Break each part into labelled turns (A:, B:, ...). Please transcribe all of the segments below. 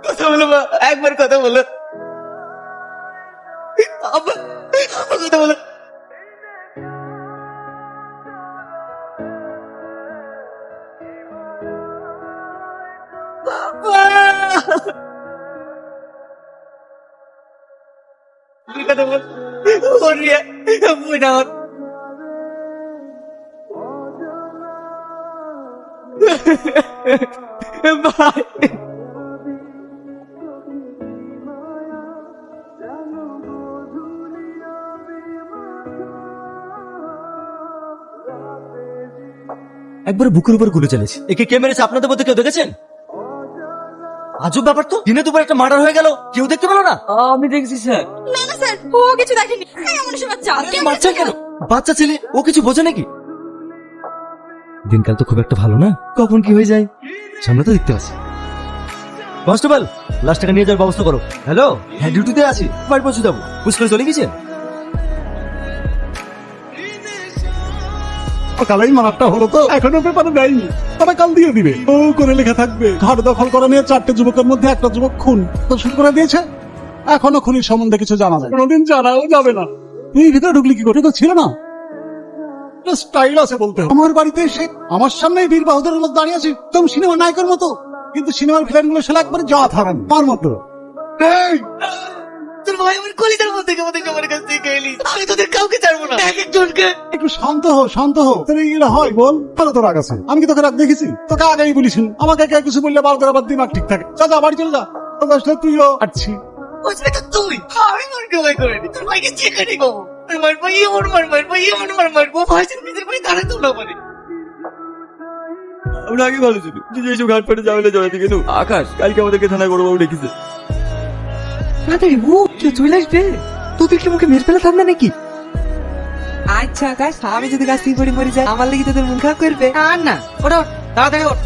A: কথা বলো মা, একবার কথা বলো। আব্বা, আব্বা কথা বলো। আব্বা! তুই কথা বল। ও রিয়া, বুঝা ওর। ভাই, একবার বুকের উপর গুলি চলেছে। একে কে মেরেছে আপনাদের মধ্যে কেউ দেখেছেন? আজব ব্যাপার তো, দিনে দুপুরে একটা মার্ডার হয়ে গেল, কেউ দেখতে পেলো না? আমি দেখছি স্যার।
B: না না স্যার, ও কিছু দেখেনি। মানুষের বাচ্চা
A: বাচ্চা কেন? বাচ্চা ছেলে, ও কিছু বোঝে নাকি? দিনকাল তো খুব একটা ভালো না, কখন কি হয়ে যায় সামনে তো দেখতে পাচ্ছি। কনস্টেবল, লাস্ট টাকা নিয়ে যাওয়ার ব্যবস্থা করো। হ্যালো, হ্যাঁ ডিউটিতে আছি, বাড়ি পৌঁছে যাবো। বুঝতে চলে গেছেন?
C: কালাই মারাটা হলো তো, এখনো পেপারে দেয়নি, তারা কাল দিয়ে দিবে। ও করে লেখা থাকবে, ঘর দখল করা নিয়ে 4টে যুবকের মধ্যে একটা যুবক খুন তো শুরু করে দিয়েছে। এখনো খুনির সম্বন্ধে কিছু জানা যায়, কোনোদিন জানাও যাবে না। তুই ভিতরে ঢুকলি কি করে? তো ছিল না, স্টাইল আছে বলতে হবে। আমার বাড়িতে এসে আমার সামনে বীর বাহাদুরের মতো দাঁড়িয়ে আছে, একদম সিনেমার নায়কের মতো, কিন্তু সিনেমার ভিলেন গুলো সেটা একবারে যা থাকেন তার মতো।
A: তোর ভাই আমার কলিজার মধ্যে আমার কাছ থেকে এলি, আমি তোদের কাউকে ছাড়বো না, এক একজনকে।
C: একটু শান্ত হো, শান্ত হো। তোর এগুলো হয় বল? ভালো তোর রাগ আছে, আমি কি তোকে রাগ দেখেছি? তোকে আগেই বলিস, আমাকে কেউ কিছু বললে বার করে আবার দিমাগ ঠিক থাকে। যা যা বাড়ি চলে যা, তোর আসলে তুইও আছি।
A: বুঝলি তো তুই, আমি তোরকে ভয় করিনি, তোর ভাইকে যেখানে পাবো মারবো, ইমন মারবো, ইমন মারবো, ভাইসের নিজের ভাই তারা তো না পারে। আমরা আগে ভালো ছিল, যদি এইসব ঘাট ফাটে ঝামেলা জড়াতে গেল। আকাশ কালকে আমাদেরকে থানায় বড় বাবু ডেকেছে। তাড়াতাড়ি ও কেউ চলে আসবে, তোদের কি মুখে মেরে ফেলা থাকবে নাকি? আচ্ছা আকাশ, আমি যদি গাছ থেকে পড়ে মরে যাই, আমার লেগে তোদের মন খারাপ করবে? আর না, ওটা তাড়াতাড়ি ওঠ।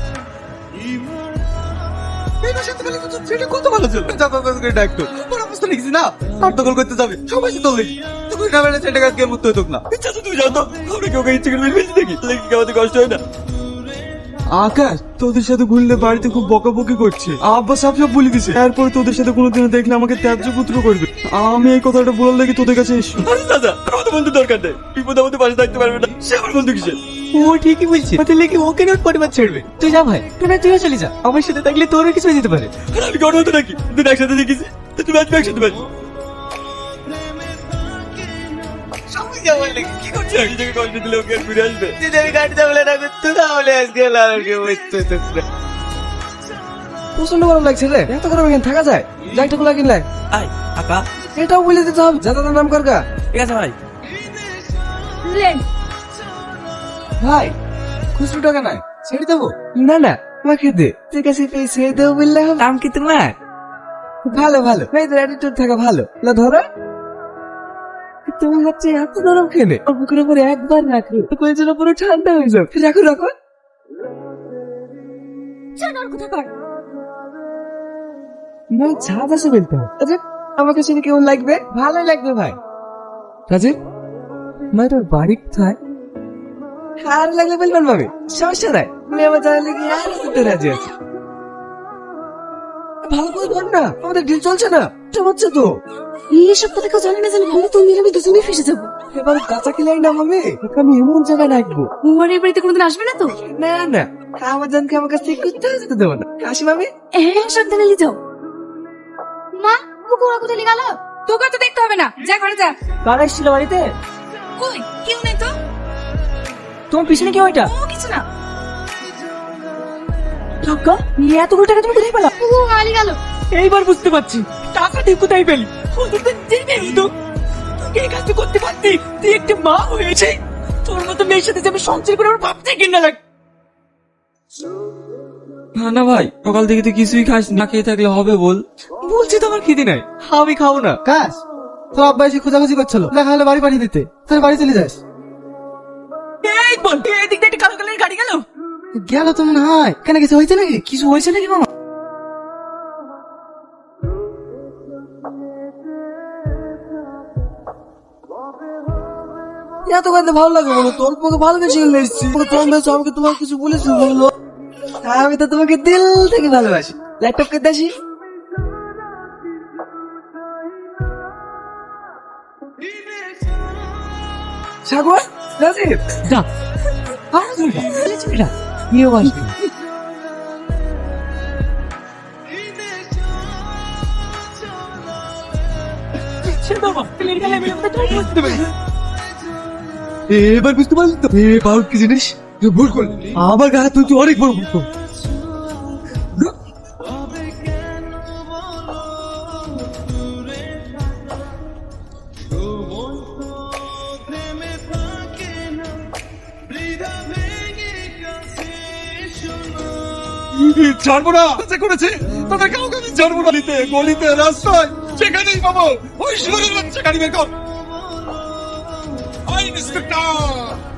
A: কত ভালো ছিল, ডাক্তার পরামর্শ লিখছি না, আত্মকল করতে যাবে সবাই তো দেখি তুই না বেড়ে সেটা কাজ মুক্ত হতো না। ইচ্ছা তো তুই জানো আমরা কেউ ইচ্ছে করে ফেলছি দেখি, আমাদের কষ্ট হয় না। আকাশ, তোদের সাথে ঘুরলে বাড়িতে খুব বকাবকি করছে, আব্বা সব বলে দিছে, এরপরে তোদের সাথে কোনোদিনও দেখলে আমাকে ত্যায্য পুত্র করবে। আমি এই কথাটা বলার লেগে তোদের কাছে এসো। দাদা, আমাদের বন্ধু দরকার নেই, বিপদ আমাদের পাশে থাকতে পারবে না, সে আমার বন্ধু কিসের? ও ঠিকই বলছে, ওদের লেগে ওকে নোট পরিবার ছেড়বে। তুই যা ভাই, তুইও চলে যা, আমার সাথে থাকলে তোরও কিছু হয়ে যেতে পারে। আমি কেন হতো নাকি, তুই একসাথে দেখিস, তুই বাঁচবে একসাথে বাঁচবো। কি করছিস? আমি তোকে কষ্ট দিলে ওকে আর ফিরে আসবে? যদি আমি গাড়িতে বলে না করতো তাহলে আজকে লালকে বসতে হতো।
D: প্রচন্ড গরম লাগছে রে, এত গরম এখানে থাকা যায়? জ্যাকেট গুলা কিনলে
A: আই আকা,
D: এটাও বলে দিতে হবে, যা দাদার নাম করগা।
A: ঠিক আছে ভাই।
D: ভাই খুচরো টাকা নাই, ছেড়ে দেবো? না না, আমাকে দে, তোর কাছে পেয়ে ছেড়ে দেবো বললে হবে? দাম কি তোমার? ভালো ভালো, মেয়েদের অ্যাটিটিউড থাকা ভালো। না ধরো, তোমার হচ্ছে এত নরম খেলে বুকের উপরে একবার রাখো, কয়েছের উপরে ঠান্ডা হয়ে যাবে। রাখো রাখো, ছাদ আছে বলতে হবে। আচ্ছা আমাকে শুনে কেমন লাগবে? ভালোই লাগবে ভাই। রাজীব ভাই, তোর বাড়ি কোথায়? আর লাগলে বলবেন ভাবি, সমস্যা নাই, আমি আমার জানা লেগে আর করতে রাজি আছি। ভালো করে বল না, আমাদের ডিল চলছে না, হচ্ছে তো।
B: এইসব কথা কেউ জানে না, জানি ভালো তুমি আমি দুজনেই ফেসে যাবো।
D: এবার কাঁচা খেলাই না হবে, আমি এমন জায়গায় রাখবো
B: তোমার এই বাড়িতে কোনোদিন আসবে না তো?
D: না না, আমার জানকে আমার কাছ থেকে কোথাও যেতে দেবো না। আসি মামি।
B: হ্যাঁ সাবধানে নিয়ে যাও। মা, মুখ ওরা কোথায় গেল? তোকে তো দেখতে হবে না, যা ঘরে যা।
D: কার এসেছিল বাড়িতে?
B: কই কেউ নেই তো।
D: তোমার পিছনে কি ওইটা?
B: ও কিছু না।
D: টাকা? এতগুলো টাকা তুমি কোথায় পেলা?
B: ও আলি গেল।
D: এইবার বুঝতে পারছি টাকা তুই কোথায় পেলি। ওদের তো জেনে হতো, তুই এই কাজটা করতে পারতি। তুই একটা মা হয়েছে, তোর মতো মেয়ের সাথে যে আমি সংসার করে আমার ভাবতে কিনা লাগে।
A: না ভাই, সকাল থেকে তুই কিছুই খাস না, খেয়ে থাকলে হবে বল?
D: বলছি তো আমার খিদে নাই, আমি খাবো না। কাজ তোর আব্বা এসে খোঁজাখুঁজি করছিল, দেখা হলে বাড়ি পাঠিয়ে দিতে, তোর বাড়ি চলে যাস। এই বল, এদিক দিয়ে একটা কালো কালারের গাড়ি গেল। গেল তো মনে হয়, কেন কিছু হয়েছে নাকি? কিছু হয়েছে নাকি মামা? এত কাঁদলে ভালো লাগে বলো? তোর তোমাকে ভালোবেসে গেলে এসছি, তোমাকে তোমার কিছু বলেছি বললো? আমি তো তোমাকে দিল থেকে ভালোবাসি। ল্যাপটপ কে দাসি? সাগর, রাজীব,
A: যা
D: নিয়েও আসবে।
A: এবার বুঝতে পারলি তো বাউট কি জিনিস? ভুল করলি, আমার গায়ে তুই অনেক বড় ভুল করলি।
C: ছাড়বো না, যা করেছে তাদের কাউকে আমি ছাড়বো না। গলিতে গলিতে রাস্তায় যেখানেই পাবো ওই সুরের বাচ্চা গাড়ি বের কর। ইন্সপেক্টর